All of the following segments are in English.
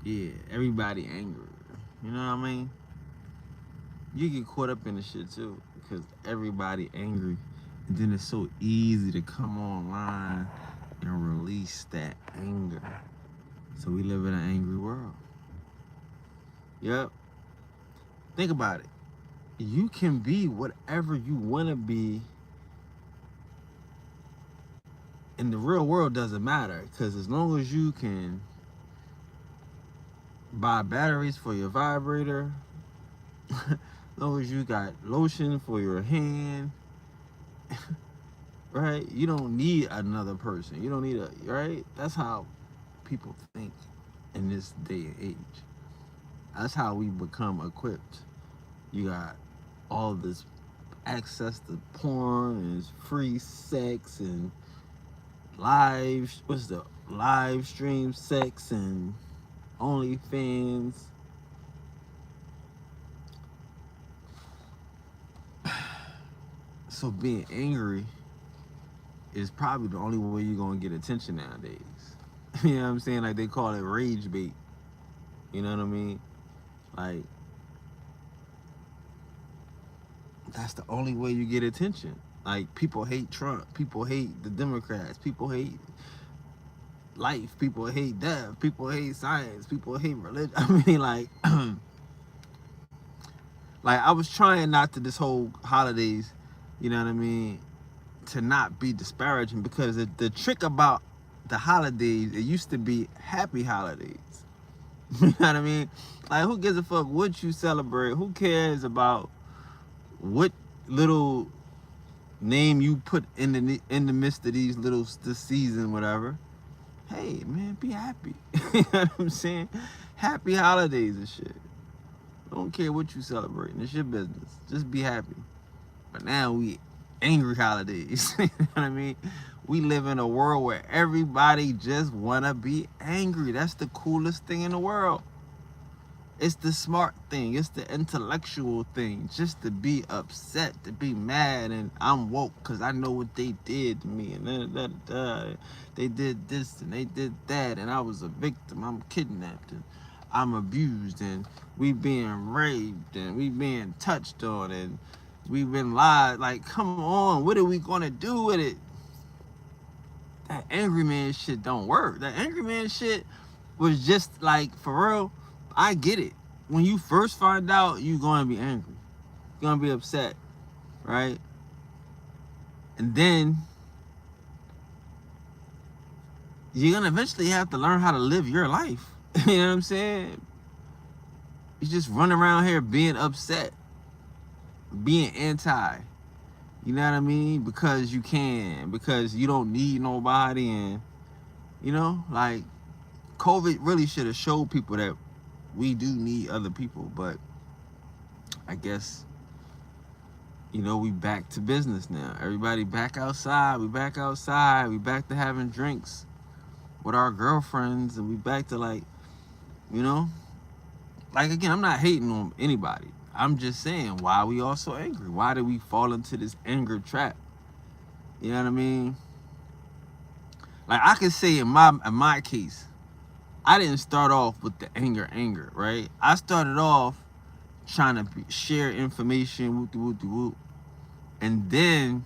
yeah, everybody angry. You know what I mean? You get caught up in the shit too because everybody angry, and then it's so easy to come online and release that anger. So we live in an angry world. Yep. Think about it. You can be whatever you want to be, in the real world doesn't matter because as long as you can buy batteries for your vibrator, as long as you got lotion for your hand, right? You don't need another person. You don't need a, right? That's how people think in this day and age. That's how we become equipped. You got all this access to porn and free sex and live stream sex and OnlyFans. So being angry is probably the only way you're gonna get attention nowadays. You know what I'm saying? Like they call it rage bait. You know what I mean? Like that's the only way you get attention. Like people hate Trump, people hate the Democrats, people hate life, people hate death, people hate science, people hate religion. I mean, like, like I was trying not to this whole holidays, you know what I mean, to not be disparaging because the trick about the holidays, it used to be happy holidays. You know what I mean? Like, who gives a fuck what you celebrate? Who cares about what little name you put in the midst of these little this season, whatever? Hey, man, be happy. You know what I'm saying? Happy holidays and shit. Don't care what you celebrating. It's your business. Just be happy. But now we angry holidays. You know what I mean? We live in a world where everybody just wanna be angry. That's the coolest thing in the world. It's the smart thing. It's the intellectual thing. Just to be upset, to be mad, and I'm woke because I know what they did to me, and they did this and they did that, and I was a victim. I'm kidnapped and I'm abused, and we being raped, and we being touched on, and we've been lied. Like, come on, what are we gonna do with it? That angry man shit don't work. That angry man shit was just like, for real, I get it. When you first find out, you're gonna be angry. You're gonna be upset, right? And then you're gonna eventually have to learn how to live your life. You know what I'm saying? You just run around here being upset, being anti. You know what I mean? Because you can, because you don't need nobody, and you know, like COVID really should have showed people that we do need other people, but I guess, you know, we back to business now. Everybody back outside. We back outside. We back to having drinks with our girlfriends, and we back to, like, you know, like, again, I'm not hating on anybody. I'm just saying, why are we all so angry? Why did we fall into this anger trap? You know what I mean? Like, I could say in my case, I didn't start off with the anger, right? I started off trying to share information, whoop, and then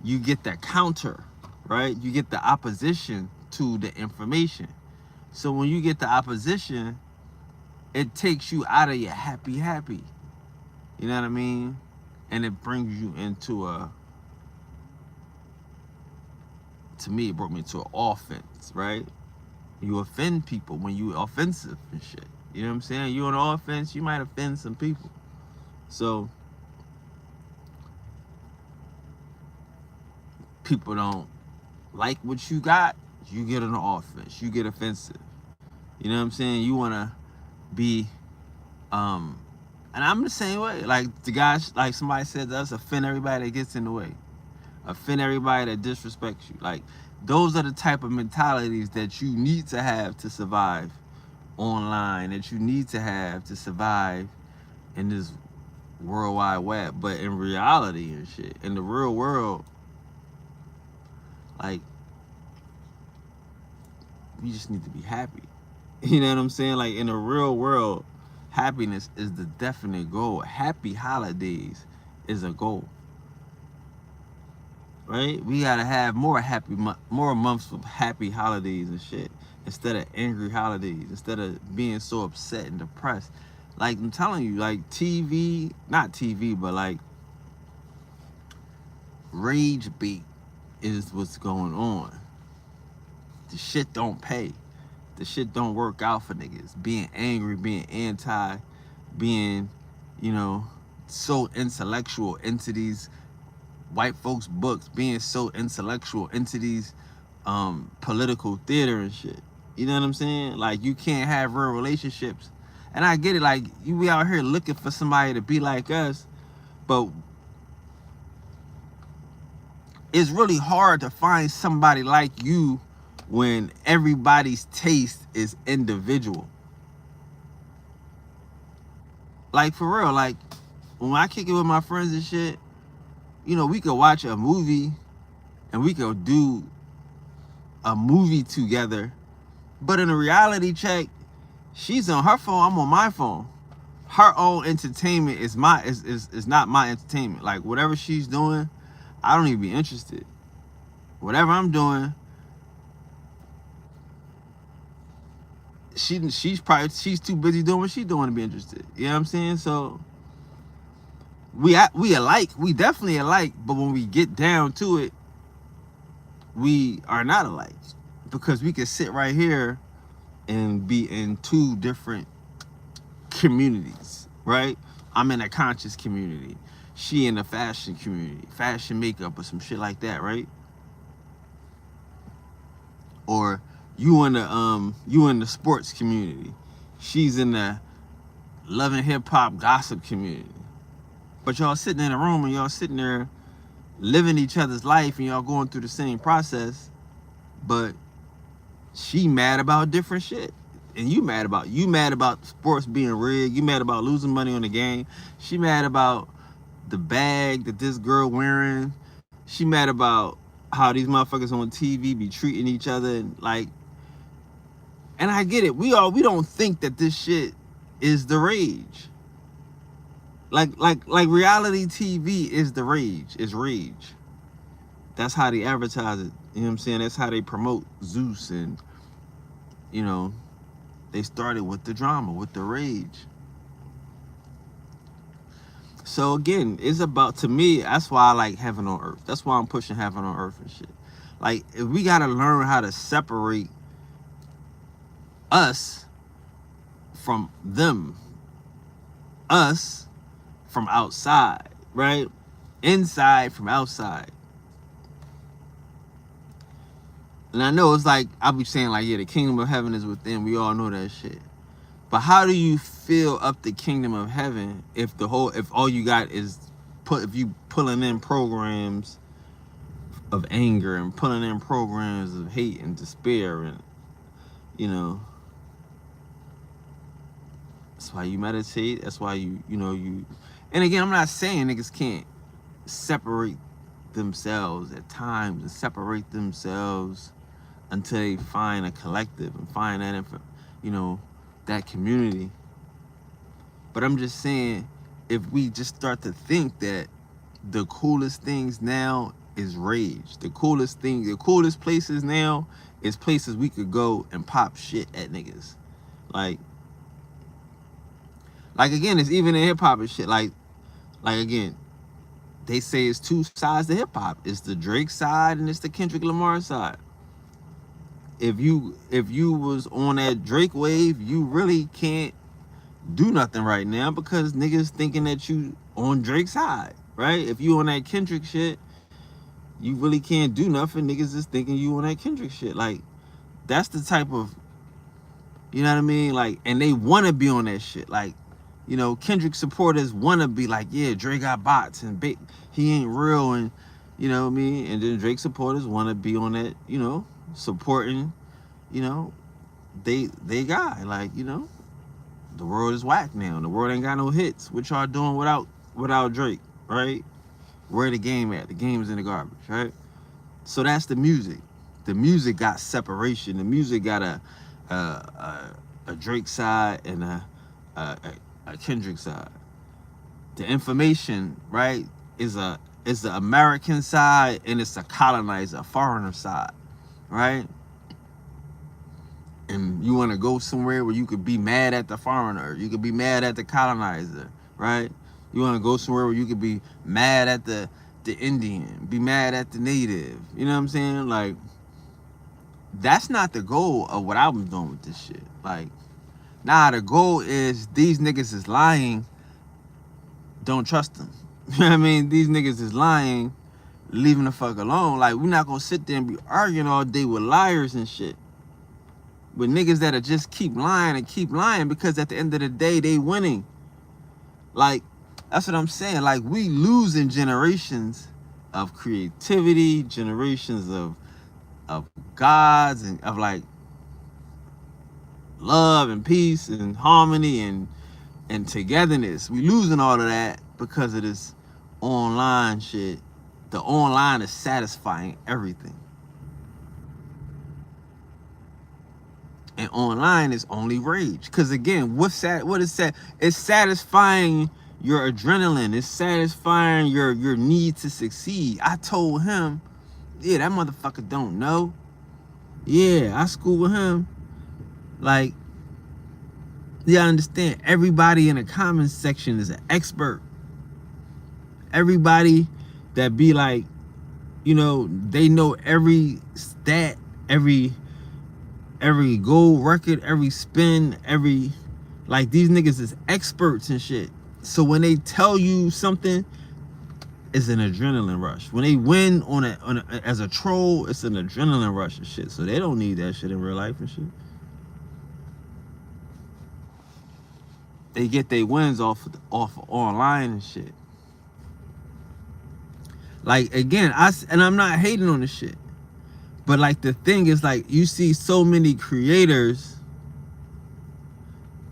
you get that counter, right? You get the opposition to the information. So when you get the opposition, it takes you out of your happy. You know what I mean? And it brings you into to me, it brought me to an offense, right? You offend people when you offensive and shit. You know what I'm saying? You on offense, you might offend some people. So people don't like what you got, you get on the offense. You get offensive. You know what I'm saying? You wanna be and I'm the same way. Like the guys, like somebody said to us, offend everybody that gets in the way. Offend everybody that disrespects you. Like those are the type of mentalities that you need to have to survive online, that you need to have to survive in this worldwide web. But in reality and shit, in the real world, like, we just need to be happy. You know what I'm saying? Like in the real world, happiness is the definite goal. Happy holidays is a goal, right? We gotta have more months of happy holidays and shit instead of angry holidays. Instead of being so upset and depressed. Like I'm telling you, like TV, not TV, but like rage bait is what's going on. The shit don't pay. The shit don't work out for niggas. Being angry, being anti, being, you know, so intellectual into these white folks' books, being so intellectual into these political theater and shit. You know what I'm saying? Like you can't have real relationships. And I get it, like you be out here looking for somebody to be like us, but it's really hard to find somebody like you when everybody's taste is individual. Like for real, like when I kick it with my friends and shit, you know, we could watch a movie and we could do a movie together. But in a reality check, she's on her phone, I'm on my phone. Her own entertainment is not my entertainment. Like whatever she's doing, I don't even be interested. Whatever I'm doing, she's too busy doing what she's doing to be interested. You know what I'm saying? So we alike. We definitely alike. But when we get down to it, we are not alike because we can sit right here and be in two different communities, right? I'm in a conscious community. She in the fashion community, fashion makeup or some shit like that, right? Or you in the sports community. She's in the loving hip hop gossip community. But y'all sitting in a room and y'all sitting there living each other's life and y'all going through the same process, but she mad about different shit. And you mad about sports being rigged, you mad about losing money on the game, she mad about the bag that this girl wearing, she mad about how these motherfuckers on TV be treating each other and like, and I get it, we don't think that this shit is the rage. Like reality TV is the rage, is rage. That's how they advertise it. You know what I'm saying? That's how they promote Zeus and, you know, they started with the drama, with the rage. So again, it's about, to me, that's why I like Heaven on Earth. That's why I'm pushing Heaven on Earth and shit. Like, if we gotta learn how to separate us from them, us from outside, right? Inside from outside. And I know it's like, I'll be saying like, yeah, the kingdom of heaven is within. We all know that shit. But how do you fill up the kingdom of heaven if all you got is if you pulling in programs of anger and pulling in programs of hate and despair and, you know, that's why you meditate. That's why you and again, I'm not saying niggas can't separate themselves at times and separate themselves until they find a collective and find that, that community. But I'm just saying, if we just start to think that the coolest things now is rage, the coolest places now is places we could go and pop shit at niggas. Like again, it's even in hip hop and shit. Like again, they say it's two sides to hip hop. It's the Drake side and it's the Kendrick Lamar side. If you was on that Drake wave, you really can't do nothing right now because niggas thinking that you on Drake's side, right? If you on that Kendrick shit, you really can't do nothing. Niggas is thinking you on that Kendrick shit. Like, that's the type of, you know what I mean? Like, and they want to be on that shit. Like, you know, Kendrick supporters want to be like, yeah, Drake got bots and he ain't real, and you know what I mean? And then Drake supporters want to be on that, you know, supporting, you know, they guy. Like, you know, the world is whack now. The world ain't got no hits. What y'all doing without Drake, right? Where the game at? The game is in the garbage, right? So that's the music. The music got separation. The music got a a Drake side and a Kendrick side. The information, right, is the American side and it's a colonizer, a foreigner side, right? And you want to go somewhere where you could be mad at the foreigner, you could be mad at the colonizer, right? You want to go somewhere where you could be mad at the Indian, be mad at the native. You know what I'm saying? Like, that's not the goal of what I was doing with this shit. Like, nah, the goal is these niggas is lying. Don't trust them. You know what I mean? These niggas is lying. Leave them the fuck alone. Like, we're not gonna sit there and be arguing all day with liars and shit. With niggas that'll just keep lying and keep lying because at the end of the day, they winning. Like, that's what I'm saying. Like, we losing generations of creativity, generations of gods and of like love and peace and harmony and togetherness. We losing all of that because of this online shit. The online is satisfying everything. And online is only rage. Because again, what is that? It's satisfying your adrenaline. It's satisfying your need to succeed. I told him, yeah, that motherfucker don't know. Yeah, I school with him. Like, yeah, I understand. Everybody in the comments section is an expert. Everybody that be like, you know, they know every stat, every gold record, every spin, like, these niggas is experts and shit. So when they tell you something, it's an adrenaline rush. When they win as a troll, it's an adrenaline rush and shit. So they don't need that shit in real life and shit. They get their wins off of online and shit. Like, again, I'm not hating on this shit. But like, the thing is, like, you see so many creators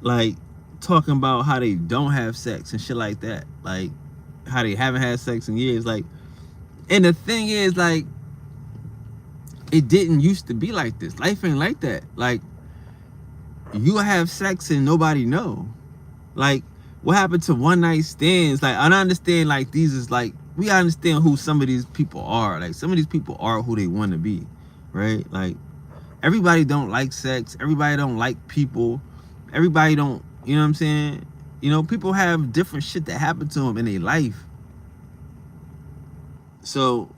like talking about how they don't have sex and shit like that. Like, how they haven't had sex in years. Like, and the thing is, like, it didn't used to be like this. Life ain't like that. Like, you have sex and nobody know. Like, what happened to one night stands? Like, I understand, like, these is like, we understand who some of these people are. Like, some of these people are who they want to be, right? Like, everybody don't like sex. Everybody don't like people. Everybody don't, you know what I'm saying? You know, people have different shit that happen to them in their life. So,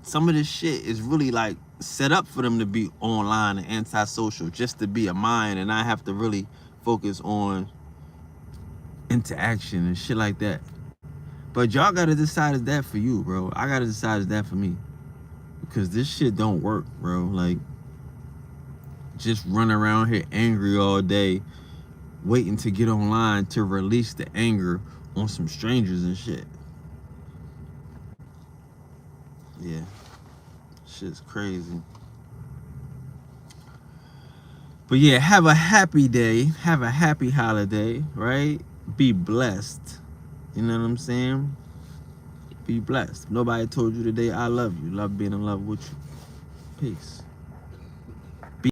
some of this shit is really like set up for them to be online and antisocial, just to be a mind and not have to really focus on interaction and shit like that. But y'all gotta decide is that for you, bro. I gotta decide is that for me. Because this shit don't work, bro. Like, just run around here angry all day, waiting to get online to release the anger on some strangers and shit. Yeah. Shit's crazy. But yeah, have a happy day. Have a happy holiday, right? Be blessed. You know what I'm saying? Be blessed. Nobody told you today I love you. Love being in love with you. Peace.